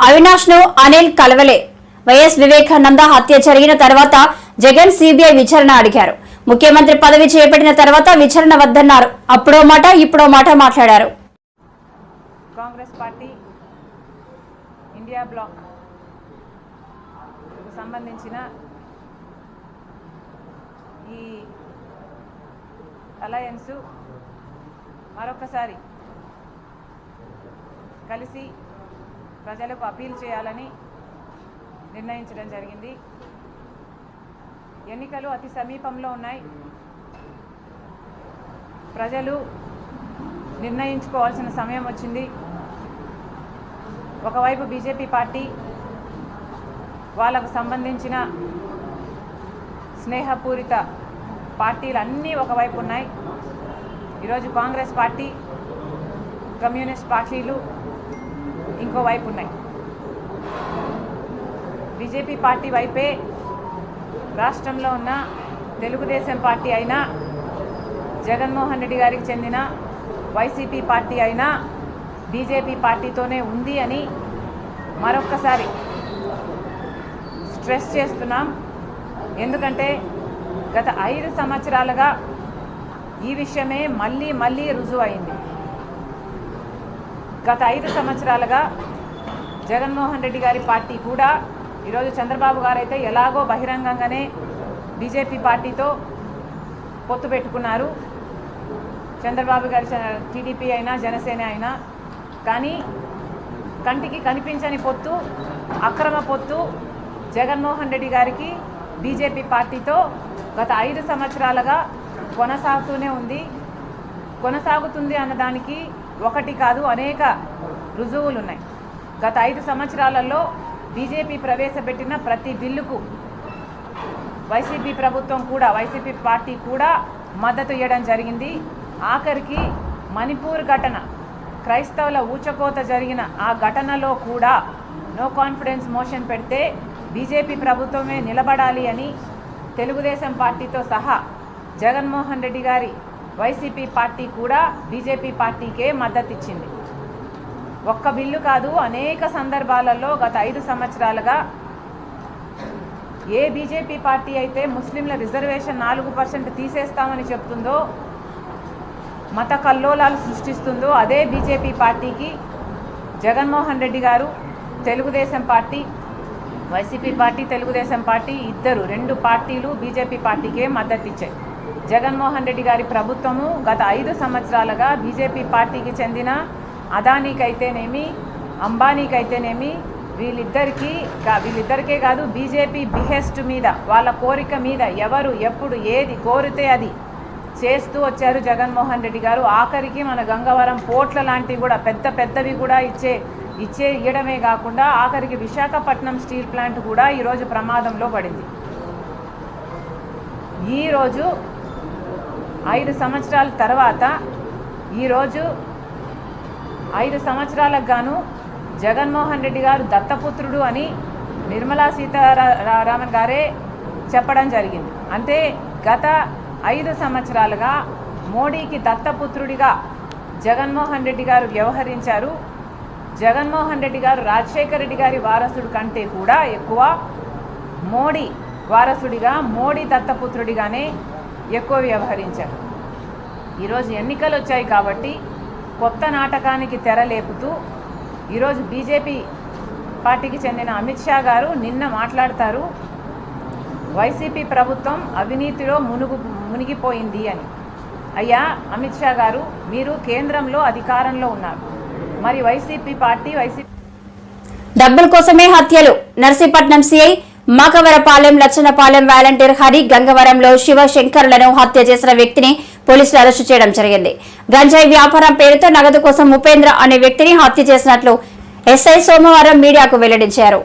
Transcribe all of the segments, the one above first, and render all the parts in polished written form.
అవినాష్ ను అనిల్ కలవలే. వైఎస్ వివేకానంద హత్య జరిగిన తర్వాత జగన్ సిబిఐ విచారణ అడిగారు. ముఖ్యమంత్రి పదవి చేపట్టిన తర్వాత విచారణ వద్దన్నారు. అప్పుడో మాట ఇప్పుడో మాట మాట్లాడారు. కాంగ్రెస్ పార్టీ ఇండియా బ్లాక్ సంబంధించిన ఈ అలయన్స్ మరొకసారి కలిసి ప్రజలకు అపీల్ చేయాలని నిర్ణయించడం జరిగింది. ఎన్నికలు అతి సమీపంలో ఉన్నాయి. ప్రజలు నిర్ణయించుకోవాల్సిన సమయం వచ్చింది. ఒకవైపు బీజేపీ పార్టీ వాళ్ళకు సంబంధించిన స్నేహపూరిత పార్టీలు అన్నీ ఒకవైపు ఉన్నాయి. ఈరోజు కాంగ్రెస్ పార్టీ, కమ్యూనిస్ట్ పార్టీలు ఇంకోవైపు ఉన్నాయి. బీజేపీ పార్టీ వైపే రాష్ట్రంలో ఉన్న తెలుగుదేశం పార్టీ అయినా, జగన్మోహన్ రెడ్డి గారికి చెందిన వైసీపీ పార్టీ అయినా బీజేపీ పార్టీతోనే ఉంది అని మరొక్కసారి స్ట్రెస్ చేస్తున్నాం. ఎందుకంటే గత 5 సంవత్సరాలుగా ఈ విషయమే మళ్ళీ రుజువు అయింది. గత 5 సంవత్సరాలుగా జగన్మోహన్ రెడ్డి గారి పార్టీ కూడా, ఈరోజు చంద్రబాబు గారు అయితే ఎలాగో బహిరంగంగానే బీజేపీ పార్టీతో పొత్తు పెట్టుకున్నారు. చంద్రబాబు గారి టీడీపీ అయినా జనసేన అయినా, కానీ కంటికి కనిపించని పొత్తు, అక్రమ పొత్తు జగన్మోహన్ రెడ్డి గారికి బీజేపీ పార్టీతో గత 5 సంవత్సరాలుగా కొనసాగుతూనే ఉంది. కొనసాగుతుంది అన్నదానికి ఒకటి కాదు, అనేక రుజువులు ఉన్నాయి. గత 5 సంవత్సరాలలో బీజేపీ ప్రవేశపెట్టిన ప్రతి బిల్లుకు వైసీపీ ప్రభుత్వం కూడా, వైసీపీ పార్టీ కూడా మద్దతు ఇవ్వడం జరిగింది. ఆఖరికి మణిపూర్ ఘటన, క్రైస్తవుల ఊచకోత జరిగిన ఆ ఘటనలో కూడా నో కాన్ఫిడెన్స్ మోషన్ పెడితే బీజేపీ ప్రభుత్వమే నిలబడాలి అని తెలుగుదేశం పార్టీతో సహా జగన్మోహన్ రెడ్డి గారి వైసీపీ పార్టీ కూడా బీజేపీ పార్టీకే మద్దతు ఇచ్చింది. ఒక్క బిల్లు కాదు, అనేక సందర్భాలలో గత 5 సంవత్సరాలుగా ఏ బీజేపీ పార్టీ అయితే ముస్లింల రిజర్వేషన్ 4% తీసేస్తామని చెప్తుందో, మత కల్లోలాలు సృష్టిస్తుందో, అదే బీజేపీ పార్టీకి జగన్మోహన్ రెడ్డి గారు, Telugu Desam party, YCP party, Telugu Desam party ఇద్దరు 2 పార్టీలు బీజేపీ పార్టీకే మద్దతు ఇచ్చాయి. జగన్మోహన్ రెడ్డి గారి ప్రభుత్వము గత 5 సంవత్సరాలుగా బీజేపీ పార్టీకి చెందిన అదానీకైతేనేమి, అంబానీకైతేనేమి, వీళ్ళిద్దరికే కాదు, బీజేపీ బిహెస్ట్ మీద, వాళ్ళ కోరిక మీద ఎవరు ఎప్పుడు ఏది కోరితే అది చేస్తూ వచ్చారు జగన్మోహన్ రెడ్డి గారు. ఆఖరికి మన గంగవరం పోర్ట్ల లాంటివి కూడా పెద్దవి కూడా ఇవ్వడమే కాకుండా ఆఖరికి విశాఖపట్నం స్టీల్ ప్లాంట్ కూడా ఈరోజు ప్రమాదంలో పడింది. ఈరోజు 5 సంవత్సరాల తర్వాత, ఈరోజు 5 సంవత్సరాలకు గాను జగన్మోహన్ రెడ్డి గారు దత్తపుత్రుడు అని నిర్మలా సీతారామన్ గారే చెప్పడం జరిగింది. అంటే గత 5 సంవత్సరాలుగా మోడీకి దత్తపుత్రుడిగా జగన్మోహన్ రెడ్డి గారు వ్యవహరించారు. జగన్మోహన్ రెడ్డి గారు రాజశేఖర రెడ్డి గారి వారసుడు కంటే కూడా ఎక్కువ మోడీ వారసుడిగా, మోడీ దత్తపుత్రుడిగానే ఎక్కువ వ్యవహరించారు. ఈరోజు ఎన్నికలు వచ్చాయి కాబట్టి కొత్త నాటకానికి తెరలేపుతూ ఈరోజు బీజేపీ పార్టీకి చెందిన అమిత్ షా గారు నిన్న మాట్లాడతారు, వైసీపీ ప్రభుత్వం అవినీతిలో మునిగిపోయింది అని. అయ్యా అమిత్ షా గారు, మీరు కేంద్రంలో అధికారంలో ఉన్నారు, మరి వైసీపీ పార్టీ డబ్బుల కోసమే హత్యలు. నర్సీపట్నం సిఐ మాకవరపాలెం లచ్చనపాలెం వాలంటీర్ హరి, గంగవరంలో శివశంకర్లను హత్య చేసిన వ్యక్తిని పోలీసులు అరెస్టు చేయడం జరిగింది. గంజాయి వ్యాపారం పేరుతో నగదు కోసం ఉపేంద్ర అనే వ్యక్తిని హత్య చేసినట్లు ఎస్ఐ సోమవారం మీడియాకు వెల్లడించారు.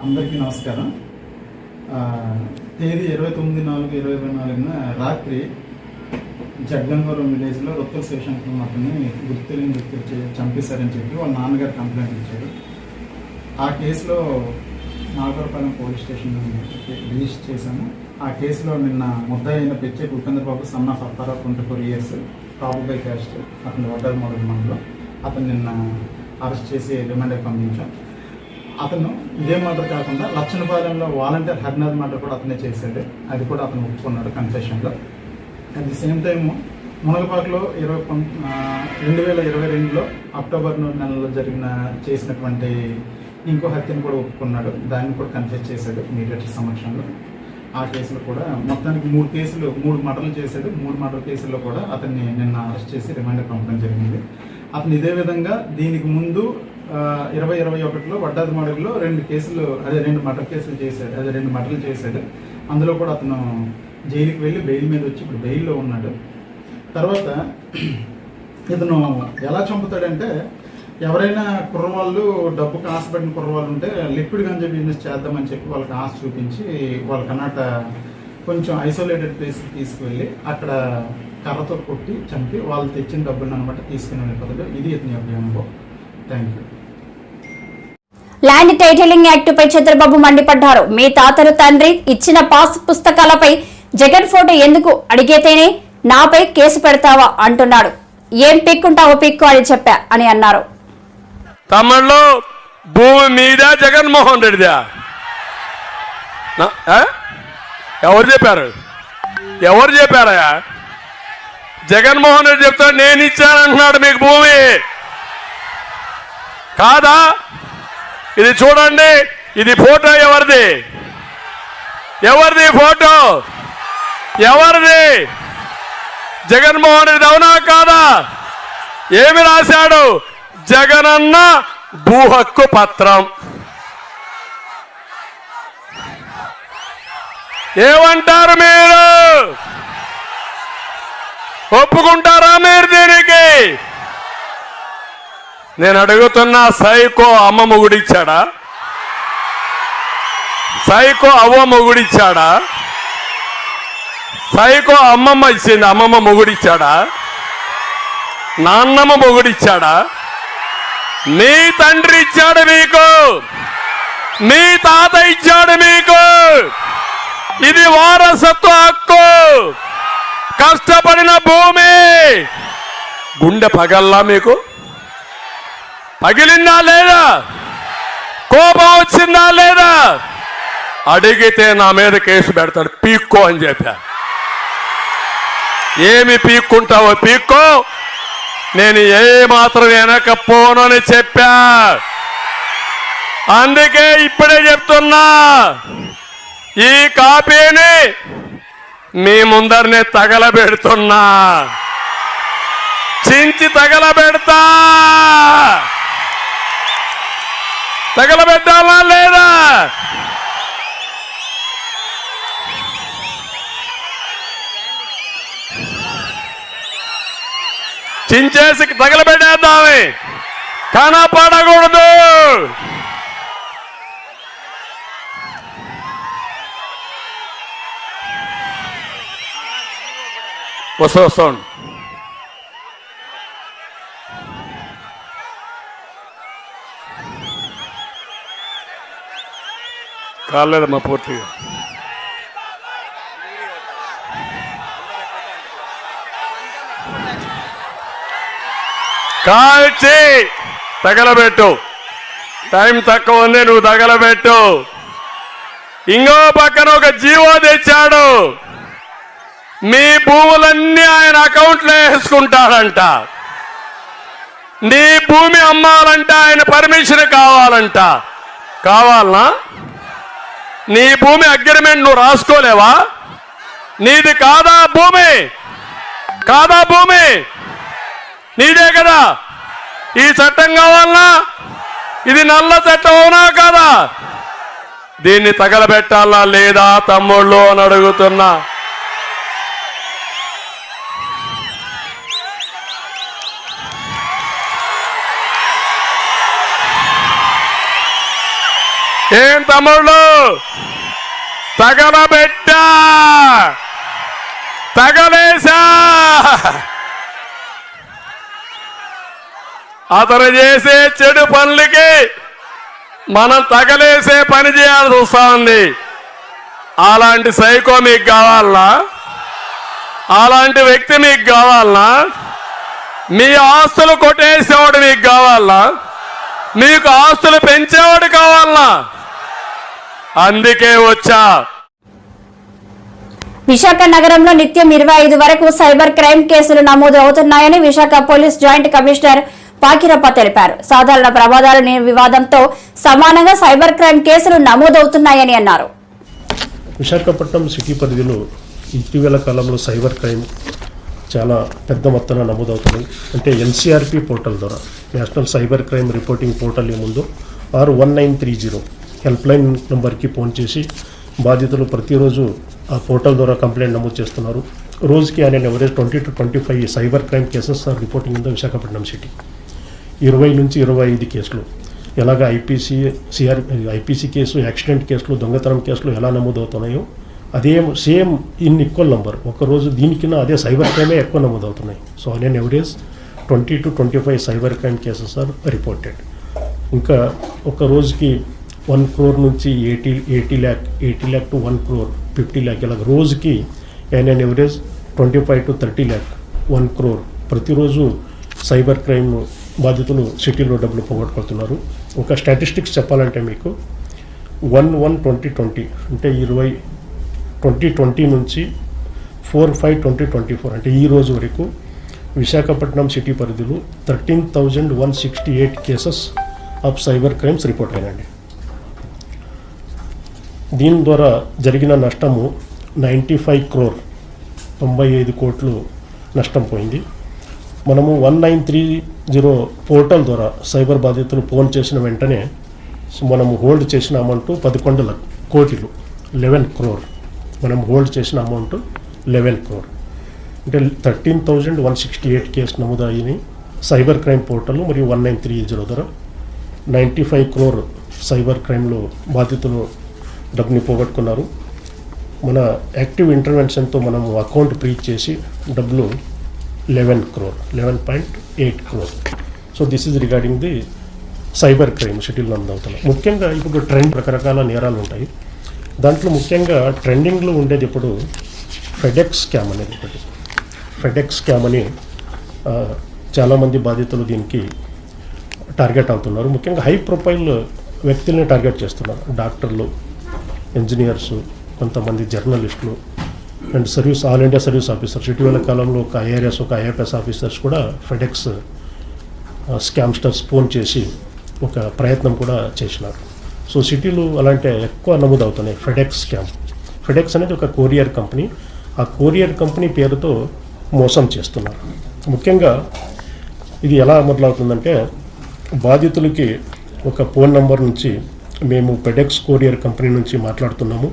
అందరికీ నమస్కారం. తేదీ 29/4/2024 రాత్రి జగ్గంగవరం విలేజ్లో రొత్తుల శివశంకరం అతన్ని గుర్తు చంపేశారని చెప్పి వాళ్ళ నాన్నగారు కంప్లైంట్ ఇచ్చారు. ఆ కేసులో నాగరపాలెం పోలీస్ స్టేషన్ రిజిస్టర్ చేశాము. ఆ కేసులో నిన్న ముద్దాయి అయిన Pecheti Upendra Babu, son of Apparao, 24 years, probable caste, అతను వడ్డర్ మోడల్ మండలం. అతను నిన్న అరెస్ట్ చేసి రిమాండ్కి పంపించాం. అతను ఇదే మర్డర్ కాకుండా లచ్చనపాలెంలో వాలంటీర్ హరినాథ్ మర్డర్ కూడా అతనే చేశాడు. అది కూడా అతను ఒప్పుకున్నాడు కన్ఫెషన్లో. అట్ ది సేమ్ టైము మునగపాకలో 2022లో అక్టోబర్ నెలలో చేసినటువంటి ఇంకో హత్యను కూడా ఒప్పుకున్నాడు. దాన్ని కూడా కన్ఫెస్ చేశాడు మీడియేటర్ సమక్షంలో. ఆ కేసులో కూడా మొత్తానికి 3 మర్డర్లు చేశాడు. 3 మర్డర్ కేసుల్లో కూడా అతన్ని నిన్న అరెస్ట్ చేసి రిమాండ్కి పంపడం జరిగింది. అతను ఇదే విధంగా దీనికి ముందు 2021లో వడ్డాది మడుగులో 2 మర్డర్ కేసులు చేశాడు. 2 మర్డర్లు చేశాడు. అందులో కూడా అతను జైలుకి వెళ్ళి బెయిల్ మీద వచ్చి ఇప్పుడు బెయిల్లో ఉన్నాడు. తర్వాత ఇతను ఎలా చంపుతాడంటే, ఎవరైనా కుర్రవాళ్ళు డబ్బుకు ఆశపడిన కుర్రవాళ్ళు ఉంటే లిక్విడ్ గంజా బిజినెస్ చేద్దామని చెప్పి వాళ్ళకి ఆశ చూపించి వాళ్ళకన్నట కొంచెం ఐసోలేటెడ్ ప్లేస్కి తీసుకువెళ్ళి అక్కడ కర్రతో కొట్టి చంపి వాళ్ళు తెచ్చిన డబ్బులను అనమాట తీసుకునే వెళ్ళిపోతాడు. ఇది ఇతని యొక్క అనుభవం. Thank you. ల్యాండ్ టైటిలింగ్ యాక్టుపై చంద్రబాబు మండిపడ్డారు. మీ తాతలు తండ్రి ఇచ్చిన పాస్ పుస్తకాలపై జగన్ ఫోటో ఎందుకు అడిగితేనే నాపై కేసు పెడతావా అంటున్నాడు. ఏం పిక్కుంటావో పిక్కు అని చెప్పా అని అన్నారు. తమిళ్లో భూమి మీద జగన్మోహన్ రెడ్డిదా? ఎవరు చెప్పారయ్యా? జగన్మోహన్ రెడ్డి చెప్తాడు నేను ఇచ్చానంటున్నాడు మీకు భూమి. కాదా? ఇది చూడండి, ఇది ఫోటో ఎవరిది ఫోటో ఎవరిది? జగన్మోహన్ రెడ్డి అవునా కాదా? ఏమి రాశాడు? జగనన్న భూ హక్కు పత్రం. ఏమంటారు మీరు? ఒప్పుకుంటారా మీరు దీనికి? నేను అడుగుతున్నా, సైకో అమ్మ మొగుడిచ్చాడా? సైకో అవ్వ మొగుడిచ్చాడా? సైకో అమ్మమ్మ ఇచ్చింది, అమ్మమ్మ మొగుడిచ్చాడా? నాన్నమ్మ మొగుడిచ్చాడా? నీ తండ్రి ఇచ్చాడు మీకు, నీ తాత ఇచ్చాడు మీకు. ఇది వారసత్వ హక్కు. కష్టపడిన భూమి. గుండె పగల్లా మీకు? పగిలిందా లేదా? కోపం వచ్చిందా లేదా? అడిగితే నా మీద కేసు పెడతాడు. పీక్కో అని చెప్పా. ఏమి పీక్కుంటావో పీక్కో, నేను ఏ మాత్రం వెనకపోనని చెప్పా. అందుకే ఇప్పుడే చెప్తున్నా, ఈ కాపీని మీ ముందరనే తగలబెడుతున్నా. చించి తగలబెడతా. తగలబెట్టాలా లేదా? చించేసి తగలబెట్టేద్దామే, కనపడకూడదు. వస్తాను. కాలేదమ్మా పూర్తిగా. కాల్చి తగలబెట్టు. టైం తక్కువ ఉంది, నువ్వు తగలబెట్టు. ఇంకో పక్కన ఒక జీవో తెచ్చాడు. మీ భూములన్నీ ఆయన అకౌంట్లో వేసుకుంటాడంట. నీ భూమి అమ్మాలంట ఆయన పర్మిషన్ కావాలంట. కావాలనా? నీ భూమి అగ్రిమెంట్ నువ్వు రాసుకోలేవా? నీది కాదా భూమి? కాదా భూమి? నీదే కదా. ఈ చట్టం కావాలనా? ఇది నల్ల చట్టం అవునా కాదా? దీన్ని తగలబెట్టాలా లేదా తమ్ముళ్ళు అని అడుగుతున్నా. ఏం తమ్ముళ్ళు? తగలబెట్టా, తగలేసా. అతను చేసే చెడు పనులకి మనం తగలేసే పని చేయాల్సి వస్తా ఉంది. అలాంటి సైకో మీకు కావాలనా? అలాంటి వ్యక్తి మీకు కావాలనా? మీ ఆస్తులు కొట్టేసేవాడు మీకు కావాలనా? మీకు ఆస్తులు పెంచేవాడు కావాలనా? అందుకే వచ్చా. విశాఖ నగరంలో నిత్యం 25 వరకు సైబర్ క్రైమ్ కేసులు నమోదు అవుతున్నాయని విశాఖ పోలీస్ జాయింట్ కమిషనర్ పాకిరప్ప తెలిపారు. సాధారణ ప్రమాదాల వివాదంతో సమానంగా సైబర్ క్రైమ్ కేసులు నమోదవుతున్నాయని అన్నారు. విశాఖపట్నం సిటీ పరిధిలో ఇటీవల కాలంలో సైబర్ క్రైమ్ చాలా పెద్ద మొత్తాన నమోదవుతున్నాయి. అంటే ఎన్సీఆర్పీ పోర్టల్ ద్వారా, national cyber crime reporting portal ఏముందో 1930 హెల్ప్ లైన్ నెంబర్కి ఫోన్ చేసి బాధితులు ప్రతిరోజు ఆ పోర్టల్ ద్వారా కంప్లైంట్ నమోదు చేస్తున్నారు. రోజుకి ఆయన average 20 to 25 cyber crime cases are reporting in the Visakhapatnam city. 20 నుంచి 25 కేసులు ఎలాగ ఐపీసీ కేసు, యాక్సిడెంట్ కేసులు, దొంగతనం కేసులు ఎలా నమోదవుతున్నాయో అదే సేమ్ ఇన్ ఈక్వల్ నెంబర్ ఒకరోజు దీనికన్నా అదే సైబర్ క్రైమే ఎక్కువ నమోదవుతున్నాయి. So on an average 20 to 25 cyber crime cases are reported. ఇంకా ఒక రోజుకి 1 crore నుంచి 80 lakh to 1 crore, 50 lakh ఇలా రోజుకి on an average 25 to 30 lakh, 1 crore ప్రతిరోజు సైబర్ క్రైమ్ బాధితులు సిటీలో డబ్బులు పోగొట్టుకుంటున్నారు. ఒక స్టాటిస్టిక్స్ చెప్పాలంటే మీకు 1/1/2020 అంటే 2020 నుంచి 4/5/2024 అంటే ఈ రోజు వరకు విశాఖపట్నం సిటీ పరిధిలో 13,168 cases of cyber crimes report అయినండి. దీని ద్వారా జరిగిన నష్టము 95 crore, 95 కోట్లు నష్టం పోయింది. మనము 1930 పోర్టల్ ద్వారా సైబర్ బాధితులు ఫోన్ చేసిన వెంటనే మనము హోల్డ్ చేసిన అమౌంట్ 11 కోట్లు, 11 crore. మనం హోల్డ్ చేసిన అమౌంట్ 11 crore. అంటే 13,168 కేసు నమోదయ్యి సైబర్ క్రైమ్ పోర్టల్ మరియు 1930 ద్వారా 95 crore సైబర్ క్రైమ్లో బాధితులు డబ్బుని పోగొట్టుకున్నారు. మన యాక్టివ్ ఇంటర్వెన్షన్తో మనము అకౌంట్ ఫ్రీజ్ చేసి డబ్బులు 11.8 crore. So this is regarding the cyber crime సిటీలో నమోదవుతున్నాయి. ముఖ్యంగా ఇప్పుడు ట్రెండ్ రకరకాల నేరాలు ఉంటాయి. దాంట్లో ముఖ్యంగా ట్రెండింగ్లో ఉండేది ఇప్పుడు ఫెడెక్స్ స్కామ్ అనేది ఒకటి. ఫెడెక్స్ స్కామ్ అని చాలామంది బాధితులు దీనికి టార్గెట్ అవుతున్నారు. ముఖ్యంగా హై ప్రొఫైల్ వ్యక్తుల్ని టార్గెట్ చేస్తున్నారు. డాక్టర్లు, ఇంజనీర్స్, కొంతమంది జర్నలిస్టులు and all India service officers. ఇటీవల కాలంలో ఒక ఐఆర్ఎస్, ఒక ఐఎఫ్ఎస్ ఆఫీసర్స్ కూడా ఫెడెక్స్ స్కామ్స్టర్స్ ఫోన్ చేసి ఒక ప్రయత్నం కూడా చేసినారు. సో సిటీలో అలాంటి ఎక్కువ నమోదవుతున్నాయి ఫెడెక్స్ స్కామ్. ఫెడెక్స్ అనేది ఒక కొరియర్ కంపెనీ. ఆ కొరియర్ కంపెనీ పేరుతో మోసం చేస్తున్నారు. ముఖ్యంగా ఇది ఎలా మొదలవుతుందంటే బాధితులకి ఒక ఫోన్ నంబర్ నుంచి మేము ఫెడెక్స్ కొరియర్ కంపెనీ నుంచి మాట్లాడుతున్నాము,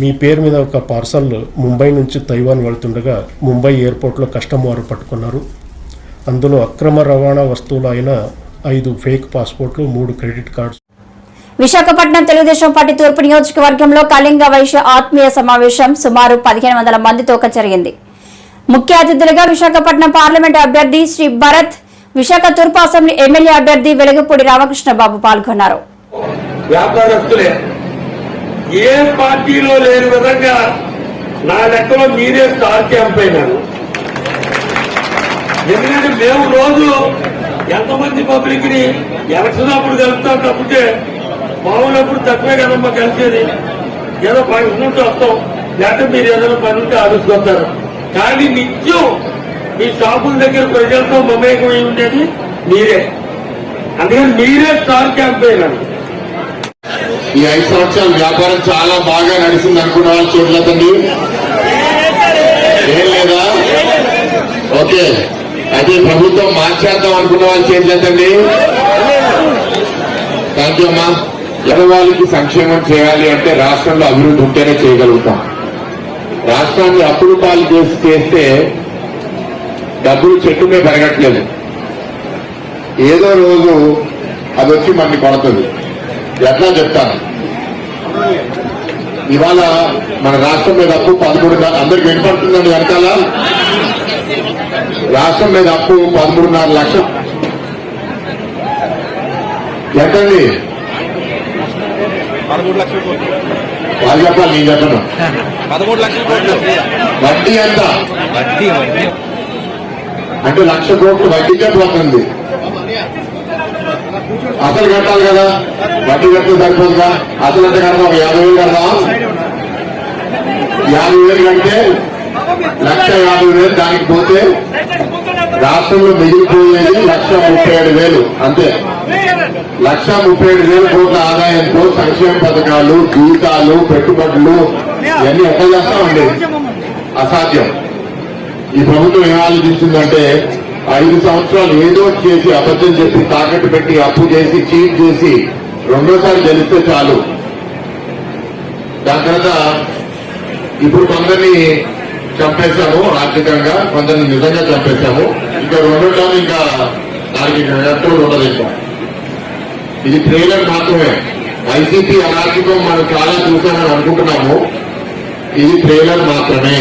మీ పేరు మీద ఒక పార్సల్ ముంబై నుంచి తైవాన్ వెళ్తుండగా ముంబై ఎయిర్పోర్ట్లో కస్టమర్ పట్టుకున్నారు. అందులో అక్రమ రవాణా వస్తువులు అయిన 5 ఫేక్ పాస్పోర్ట్లు, 3 credit cards. Visakhapatnam Telugu Desam party తూర్పు నియోజకవర్గంలో కళింగ వైశ్య ఆత్మీయ సమావేశం సుమారు 1500 మందితో జరిగింది. ముఖ్య అతిథులుగా విశాఖపట్నం పార్లమెంటు అభ్యర్థి శ్రీ భరత్, విశాఖ తూర్పు అసెంబ్లీ ఎమ్మెల్యే అభ్యర్థి వెలుగుపూడి రామకృష్ణబాబు పాల్గొన్నారు. వ్యాపారస్తులే ఏ పార్టీలో లేని విధంగా నా లెక్కలో మీరే స్టార్ క్యాంపెయిన్. ఎందుకంటే మేము రోజు ఎంతమంది పబ్లిక్ ని ఎలక్షన్ అప్పుడు కలుపుతాం తప్పితే మామూలప్పుడు తక్కువే కదమ్మా కలిసేది. ఏదో ఫంక్షన్ ఉంటే వస్తాం, లేకపోతే మీరు ఏదైనా పని ఉంటే ఆలోచుకొస్తారు. కానీ నిత్యం మీ షాపుల దగ్గర ప్రజలతో మమేకమై ఉండేది మీరే. అందుకని మీరే స్టార్ క్యాంపెయిన్ అని. ఈ 5 సంవత్సరాల వ్యాపారం చాలా బాగా నడిచింది అనుకున్న వాళ్ళు చూడలేదండి, ఏం లేదా? ఓకే, అయితే ప్రభుత్వం మార్చేద్దాం అనుకున్న వాళ్ళు చేయలేదండి. థ్యాంక్ యూ అమ్మా. పేదవాళ్ళకి సంక్షేమం చేయాలి అంటే రాష్ట్రంలో అభివృద్ధి ఉంటేనే చేయగలుగుతాం. రాష్ట్రాన్ని అప్పులు పాలు చేస్తే డబ్బులు చెట్టునే పెరగట్లేదు. ఏదో రోజు అది వచ్చి మనకి కొడుతుంది. ఎట్లా చెప్తాను, ఇవాళ మన రాష్ట్రం మీద అప్పు 13, అందరికి వినపడుతుందండి వెనకాల, రాష్ట్రం మీద అప్పు 13.5 లక్షలు. ఎంతండి? 13 లక్షల కోట్లు. వాళ్ళు చెప్పాలి, నేను చెప్పను. 13 లక్షల కోట్లు. వడ్డీ ఎంత? అంటే 1,00,000 కోట్లు వడ్డీకే పోతుంది. అసలు కట్టాలి కదా, వడ్డీ కడితే సరిపోతుందా? అసలు ఎంత కడదాం? 50,000 కడదాం. 50,000 కంటే 1,50,000 దానికి పోతే రాష్ట్రంలో మిగిలిపోయేది 1,37,000 అంతే. 1,37,000 కోట్ల ఆదాయంతో సంక్షేమ పథకాలు, జీతాలు, పెట్టుబడులు ఇవన్నీ ఎట్లా చేస్తామండి? అసాధ్యం. ఈ ప్రభుత్వం ఏం ఆలోచించిందంటే 5 సంవత్సరాలు ఏదో చేసి అబద్ధం చెప్పి తాకట్టు పెట్టి అప్పు చేసి చీట్ చేసి రెండోసారి గెలిస్తే చాలు. దాని తర్వాత ఇప్పుడు కొందరిని చంపేశాము ఆర్థికంగా, కొందరిని నిజంగా చంపేశాము. ఇంకా రెండో టైం ఇంకా దానికి ఎంతో ఉండదు. ఇంకా ఇది ట్రైలర్ మాత్రమే. వైసీపీ అరాచకం మనం చాలా చూసామని అనుకుంటున్నాము. ఇది ట్రైలర్ మాత్రమే.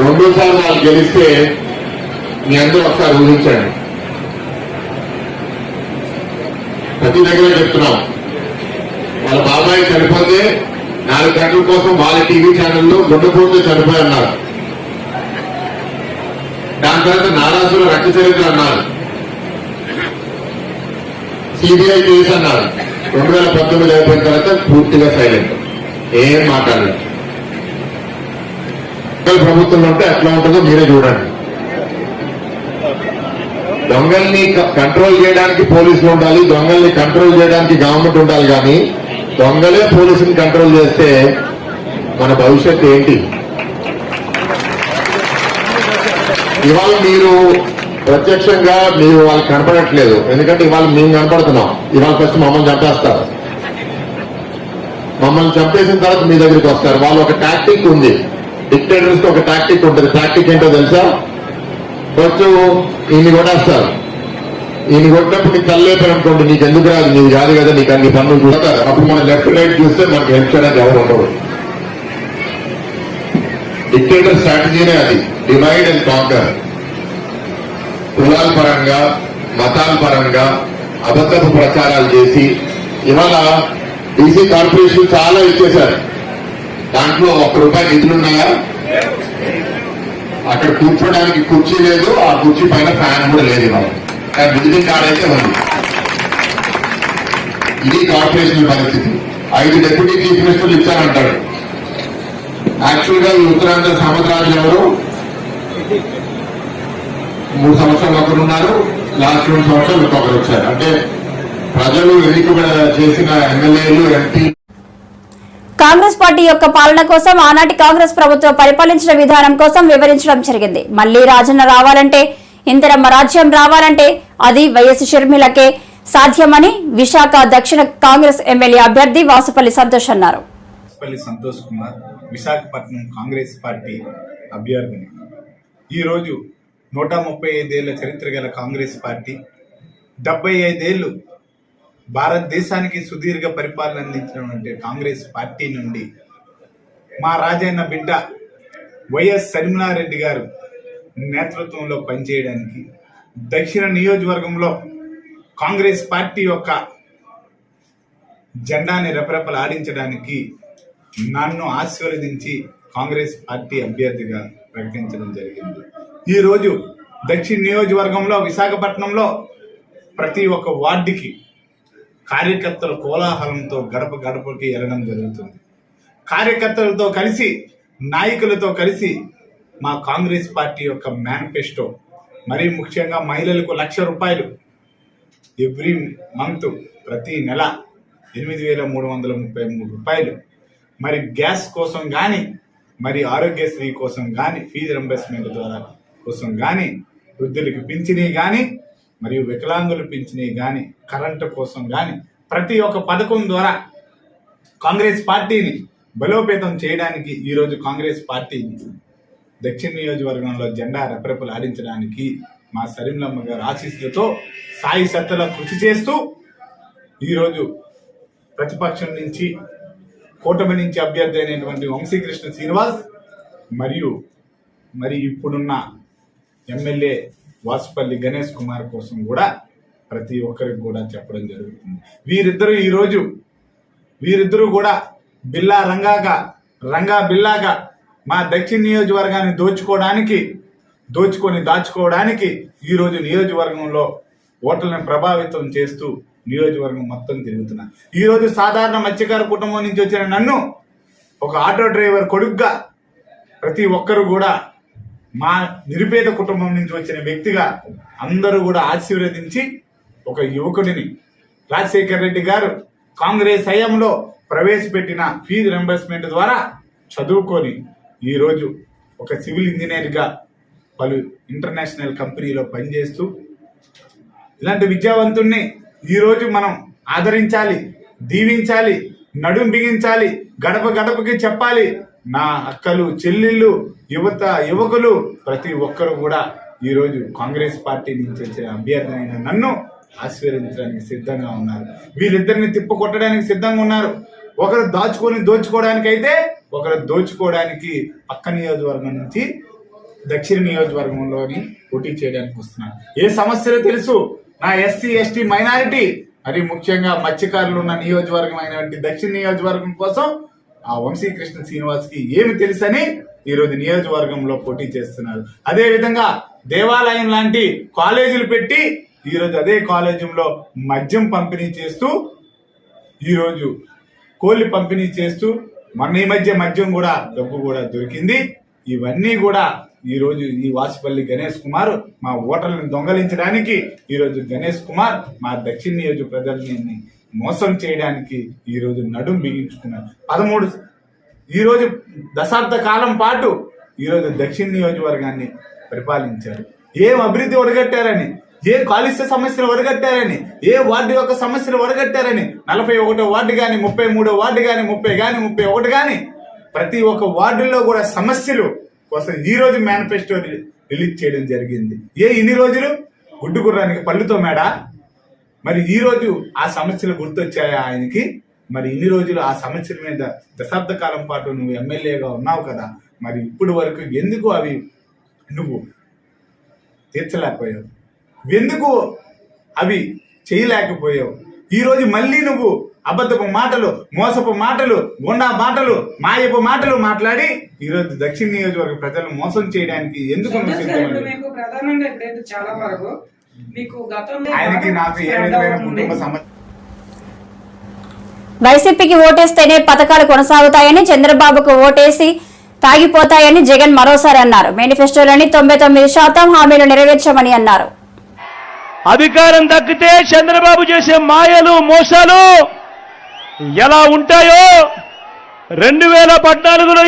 రెండోసారి వాళ్ళు గెలిస్తే మీ అందరూ ఒకసారి ఊహించండి. ప్రతి దగ్గర చెప్తున్నాం, వాళ్ళ బాబాయ్ చనిపోతే 4 గంటల కోసం వాళ్ళ టీవీ ఛానల్లో గుండెపోతే చనిపోయి అన్నారు. దాని తర్వాత నారాసుల రక్త చరిత్ర అన్నారు, సిబిఐ కేసు అన్నారు. 2019 అయిపోయిన తర్వాత పూర్తిగా సైలెంట్, ఏం మాట్లాడలేదు. ప్రభుత్వంలో ఉంటే ఎట్లా ఉంటుందో మీరే చూడండి. దొంగల్ని కంట్రోల్ చేయడానికి పోలీసులు ఉండాలి, దొంగల్ని కంట్రోల్ చేయడానికి గవర్నమెంట్ ఉండాలి. కానీ దొంగలే పోలీసుని కంట్రోల్ చేస్తే మన భవిష్యత్తు ఏంటి? ఇవాళ మీరు ప్రత్యక్షంగా మీరు వాళ్ళకి కనపడట్లేదు, ఎందుకంటే ఇవాళ మేము కనపడుతున్నాం. ఇవాళ ఫస్ట్ మమ్మల్ని చంపేస్తారు. మమ్మల్ని చంపేసిన తర్వాత మీ దగ్గరికి వస్తారు. వాళ్ళు ఒక టాక్టిక్ ఉంది, డిక్టేటర్స్ ఒక టాక్టిక్ ఉంటుంది. టాక్టిక్ ఏంటో తెలుసా? ఫస్ట్ ఈయన కొట్టేస్తారు. ఈయన కొట్టినప్పుడు నీకు కల్లేపారు అనుకోండి, నీకు ఎందుకు రాదు, నీకు కాదు కదా, నీకు అన్ని పనులు చూస్తారు. అప్పుడు మనం లెఫ్ట్ రైట్ చూస్తే మనకు హెల్ప్ చేయడానికి ఎవరు ఉండవు. డిక్టేటర్ స్ట్రాటజీనే అది, డివైడ్ అండ్ కాంకర్. కులాల పరంగా, మతాల పరంగా అబద్ధపు ప్రచారాలు చేసి ఇవాళ డీసీ కార్పొరేషన్ చాలా ఇచ్చేశారు. దాంట్లో ₹1 నిధులున్నాయా? అక్కడ కూర్చోడానికి కుర్చీ లేదు, ఆ కుర్చీ పైన ఫ్యాన్ కూడా లేదు. ఇవాళ కానీ విజిటింగ్ కార్డ్ అయితే ఉంది. ఇది కార్పొరేషన్ పరిస్థితి. 5 డిప్యూటీ చీఫ్ మినిస్టర్లు ఇచ్చారంటాడు. యాక్చువల్ గా ఈ ఉత్తరాంధ్ర సామంతరాజులు ఎవరు? 3 సంవత్సరాలు ఒకరు ఉన్నారు, లాస్ట్ 2 సంవత్సరాలు ఇంకొకరు వచ్చారు. అంటే ప్రజలు ఎన్నిక చేసిన ఎమ్మెల్యేలు, ఎంపీ. కాంగ్రెస్ పార్టీ యొక్క పాలన కోసం ఆనాటి కాంగ్రెస్ ప్రభుత్వం పరిపాలించిన విధానం కోసం వివరించడం జరిగింది. మళ్లీ రాజన్న రావాలంటే, ఇందిరమ్మ రాజ్యం రావాలంటే అది వైఎస్ షర్మిలకే సాధ్యమని విశాఖ దక్షిణ కాంగ్రెస్ ఎమ్మెల్యే అభ్యర్థి వాసుపల్లి సంతోష్ అన్నారు. సంతోష్ కుమార్, విశాఖపట్నం కాంగ్రెస్ పార్టీ అభ్యర్థిని. ఈరోజు 135 ఏళ్ల చరిత్ర గల కాంగ్రెస్ పార్టీ, 75 ఏళ్లు భారతదేశానికి సుదీర్ఘ పరిపాలన అందించినటువంటి కాంగ్రెస్ పార్టీ నుండి మా రాజన్న బిడ్డ వైఎస్ షర్మిలారెడ్డి గారు నేతృత్వంలో పనిచేయడానికి, దక్షిణ నియోజకవర్గంలో కాంగ్రెస్ పార్టీ యొక్క జెండాని రెపరెపలాడించడానికి నన్ను ఆశీర్వదించి కాంగ్రెస్ పార్టీ అభ్యర్థిగా ప్రకటించడం జరిగింది. ఈరోజు దక్షిణ నియోజకవర్గంలో విశాఖపట్నంలో ప్రతి ఒక్క వార్డుకి కార్యకర్తల కోలాహలంతో గడప గడపకి వెళ్ళడం జరుగుతుంది. కార్యకర్తలతో కలిసి, నాయకులతో కలిసి మా కాంగ్రెస్ పార్టీ యొక్క మేనిఫెస్టో, మరీ ముఖ్యంగా మహిళలకు ₹1,00,000 ఎవ్రీ మంత్, ప్రతి నెల ₹8,333, మరి గ్యాస్ కోసం కానీ, మరి ఆరోగ్యశ్రీ కోసం కానీ, ఫీజు రింబర్స్మెంట్ ద్వారా కోసం కానీ, వృద్ధులకు పింఛనీ కానీ, మరియు వికలాంగులు పింఛనీ కానీ, కరెంటు కోసం కానీ, ప్రతి ఒక్క పథకం ద్వారా కాంగ్రెస్ పార్టీని బలోపేతం చేయడానికి ఈరోజు కాంగ్రెస్ పార్టీని దక్షిణ నియోజకవర్గంలో జెండా రెపరెపలు ఆడించడానికి మా షర్మిలమ్మ గారి ఆశీస్సులతో సాయి సత్తుల కృషి చేస్తూ ఈరోజు ప్రతిపక్షం నుంచి, కూటమి నుంచి అభ్యర్థి అయినటువంటి వంశీకృష్ణ శ్రీనివాస్ మరి ఇప్పుడున్న ఎమ్మెల్యే వాసుపల్లి గణేష్ కుమార్ కోసం కూడా ప్రతి ఒక్కరికి కూడా చెప్పడం జరుగుతుంది. వీరిద్దరూ కూడా రంగా బిల్లాగా మా దక్షిణ నియోజకవర్గాన్ని దోచుకోవడానికి దాచుకోవడానికి ఈరోజు నియోజకవర్గంలో ఓట్లను ప్రభావితం చేస్తూ నియోజకవర్గం మొత్తం తిరుగుతున్నారు. ఈరోజు సాధారణ మత్స్యకార కుటుంబం నుంచి వచ్చిన నన్ను ఒక ఆటో డ్రైవర్ కొడుకుగా ప్రతి ఒక్కరు కూడా మా నిరుపేద కుటుంబం నుంచి వచ్చిన వ్యక్తిగా అందరూ కూడా ఆశీర్వదించి ఒక యువకుడిని రాజశేఖర్ రెడ్డి గారు కాంగ్రెస్ హయాంలో ప్రవేశపెట్టిన ఫీజు రింబర్స్మెంట్ ద్వారా చదువుకొని ఈరోజు ఒక సివిల్ ఇంజనీర్గా పలు ఇంటర్నేషనల్ కంపెనీలో పనిచేస్తూ ఇలాంటి విద్యావంతుణ్ణి ఈరోజు మనం ఆదరించాలి, దీవించాలి, నడుం బిగించాలి, గడప గడపకి చెప్పాలి. నా అక్కలు, చెల్లెళ్ళు, యువకులు ప్రతి ఒక్కరు కూడా ఈరోజు కాంగ్రెస్ పార్టీ నుంచి వచ్చిన అభ్యర్థి అయిన నన్ను ఆశీర్వదించడానికి సిద్ధంగా ఉన్నారు. వీళ్ళిద్దరిని తిప్పకొట్టడానికి సిద్ధంగా ఉన్నారు. ఒకరు దోచుకోవడానికైతే ఒకరు దోచుకోవడానికి పక్క నియోజకవర్గం నుంచి దక్షిణ నియోజకవర్గంలోని పోటీ చేయడానికి వస్తున్నారు. ఏ సమస్యలు తెలుసు నా ఎస్సీ ఎస్టీ మైనారిటీ మరి ముఖ్యంగా మత్స్యకారులు ఉన్న నియోజకవర్గం అయినటువంటి దక్షిణ నియోజకవర్గం కోసం ఆ వంశీకృష్ణ శ్రీనివాస్కి ఏమి తెలుసని ఈరోజు నియోజకవర్గంలో పోటీ చేస్తున్నారు. అదే విధంగా దేవాలయం లాంటి కాలేజీలు పెట్టి ఈరోజు అదే కాలేజీలో మద్యం పంపిణీ చేస్తూ ఈరోజు కోళ్లు పంపిణీ చేస్తూ మొన్న ఈ మధ్య మద్యం కూడా డబ్బు కూడా దొరికింది. ఇవన్నీ కూడా ఈరోజు ఈ వాసిపల్లి గణేష్ కుమార్ మా ఓటర్లను దొంగలించడానికి ఈరోజు గణేష్ కుమార్ మా దక్షిణ నియోజక ప్రజల్ని మోసం చేయడానికి ఈరోజు నడుం బిగించుకున్నారు. ఈరోజు దశాబ్ద కాలం పాటు ఈరోజు దక్షిణ నియోజకవర్గాన్ని పరిపాలించారు. ఏం అభివృద్ధి ఒడగట్టారని, ఏ కాలుష్య సమస్యలు ఒడగట్టారని, ఏ వార్డు యొక్క సమస్యలు ఒడగట్టారని 41వ వార్డు కానీ 33వ వార్డు కానీ 30 కానీ 31 కానీ ప్రతి ఒక్క వార్డుల్లో కూడా సమస్యలు కోసం ఈ రోజు మేనిఫెస్టో రిలీజ్ చేయడం జరిగింది. ఇన్ని రోజులు గుడ్డు గుర్రానికి పళ్ళుతో మేడ. మరి ఈ రోజు ఆ సమస్యలు గుర్తొచ్చాయా ఆయనకి? మరి ఇన్ని రోజులు ఆ సమస్యల మీద దశాబ్ద కాలం పాటు నువ్వు ఎమ్మెల్యేగా ఉన్నావు కదా, మరి ఇప్పుడు వరకు ఎందుకు అవి నువ్వు తీర్చలేకపోయావు? ఎందుకు అవి చేయలేకపోయావు? ఈ రోజు మళ్ళీ నువ్వు అబద్ధపు మాటలు, మోసపు మాటలు, గుండా మాటలు, మాయపు మాటలు మాట్లాడి ఈరోజు దక్షిణ నియోజకవర్గ ప్రజలను మోసం చేయడానికి ఎందుకు ఆయనకి నాకు ఏ విధమైన కుటుంబ సమస్య? వైసీపీకి ఓటేస్తేనే పథకాలు కొనసాగుతాయని, చంద్రబాబుకు ఓటేసి తాగిపోతాయని జగన్ మరోసారి అన్నారు. మేనిఫెస్టోలోని 99% హామీలు నెరవేర్చామని అన్నారు. అధికారం దక్కితే చంద్రబాబు చేసే మాయలు, మోసాలు ఎలా ఉంటాయో 2014లో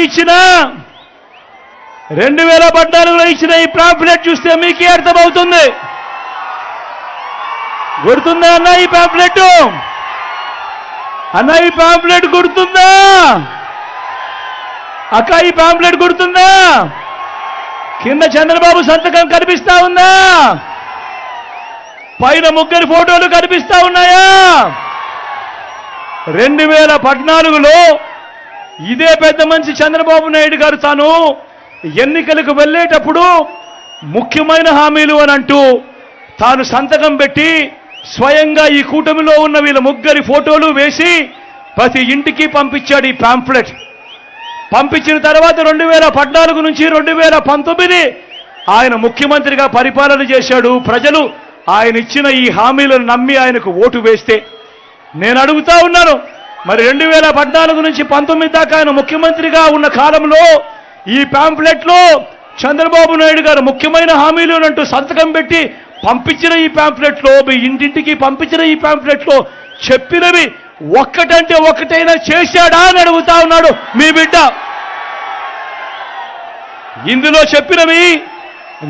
ఇచ్చిన ఈ పాంఫ్లెట్ చూస్తే మీకే అర్థమవుతుంది. గుర్తుందా అన్న ఈ పాంఫ్లెట్? అన్న ఈ పాంఫ్లెట్ గుర్తుందా? అక్క ఈ పాంఫ్లెట్ గుర్తుందా? కింద చంద్రబాబు సంతకం కనిపిస్తా ఉందా? పైన ముగ్గురు ఫోటోలు కనిపిస్తా ఉన్నాయా? 2014లో ఇదే పెద్ద మనిషి చంద్రబాబు నాయుడు గారు తాను ఎన్నికలకు వెళ్ళేటప్పుడు ముఖ్యమైన హామీలు అని అంటూ తాను సంతకం పెట్టి స్వయంగా ఈ కూటమిలో ఉన్న వీళ్ళ ముగ్గురి ఫోటోలు వేసి ప్రతి ఇంటికి పంపించాడు ఈ పాంఫ్లెట్. పంపించిన తర్వాత 2014 నుంచి 2019 ఆయన ముఖ్యమంత్రిగా పరిపాలన చేశాడు. ప్రజలు ఆయన ఇచ్చిన ఈ హామీలను నమ్మి ఆయనకు ఓటు వేస్తే నేను అడుగుతా ఉన్నాను, మరి 2014 నుంచి 19 దాకా ఆయన ముఖ్యమంత్రిగా ఉన్న కాలంలో ఈ పాంఫ్లెట్లో చంద్రబాబు నాయుడు గారు ముఖ్యమైన హామీలు అంటూ సంతకం పెట్టి పంపించిన ఈ పాంఫ్లెట్లో, మీ ఇంటింటికి పంపించిన ఈ పాంఫ్లెట్లో చెప్పినవి ఒక్కటంటే ఒక్కటైనా చేశాడా అని అడుగుతా ఉన్నాడు మీ బిడ్డ. ఇందులో చెప్పినవి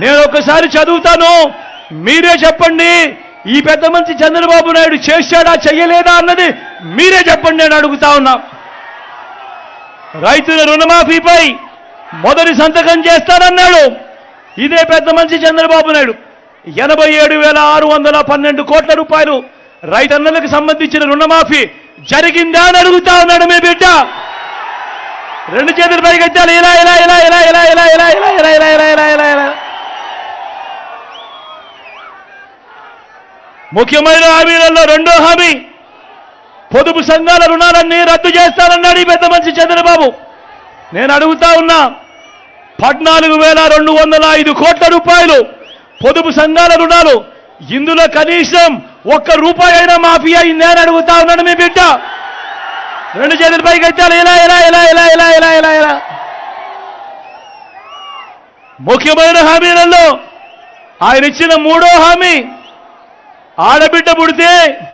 నేను ఒకసారి చదువుతాను, మీరే చెప్పండి. ఈ పెద్ద మంచి చంద్రబాబు నాయుడు చేశాడా చెయ్యలేదా అన్నది మీరే చెప్పండి అని అడుగుతా ఉన్నా. రైతుల రుణమాఫీపై మొదటి సంతకం చేస్తానన్నాడు ఇదే పెద్ద మంచి చంద్రబాబు నాయుడు. 87,612 కోట్ల రూపాయలు రైతన్నలకు సంబంధించిన రుణమాఫీ జరిగిందా అని అడుగుతా ఉన్నాడు మీ బిడ్డ. రెండు చేతులు పైకెత్తాలి, ఇలా ఇలా ఇలా ఇలా ఇలా ఇలా ఇలా ఇలా ఇలా ఇలా ఇలా ఇలా ఇలా ఇలా. ముఖ్యమైన హామీలలో రెండో హామీ పొదుపు సంఘాల రుణాలన్నీ రద్దు చేస్తానన్నాడు ఈ పెద్ద మంచి చంద్రబాబు. నేను అడుగుతా ఉన్నా, 14,205 కోట్ల రూపాయలు పొదుపు సంఘాల రుణాలు. ఇందులో కనీసం ₹1 అయినా మాఫీ అయిందే అని అడుగుతా ఉన్నాడు మీ బిడ్డ. 2 చేతుల పైకి ఎత్తాలి. ఇలా ముఖ్యమైన హామీలలో ఆయన ఇచ్చిన 3వ హామీ, ఆడబిడ్డ పుడితే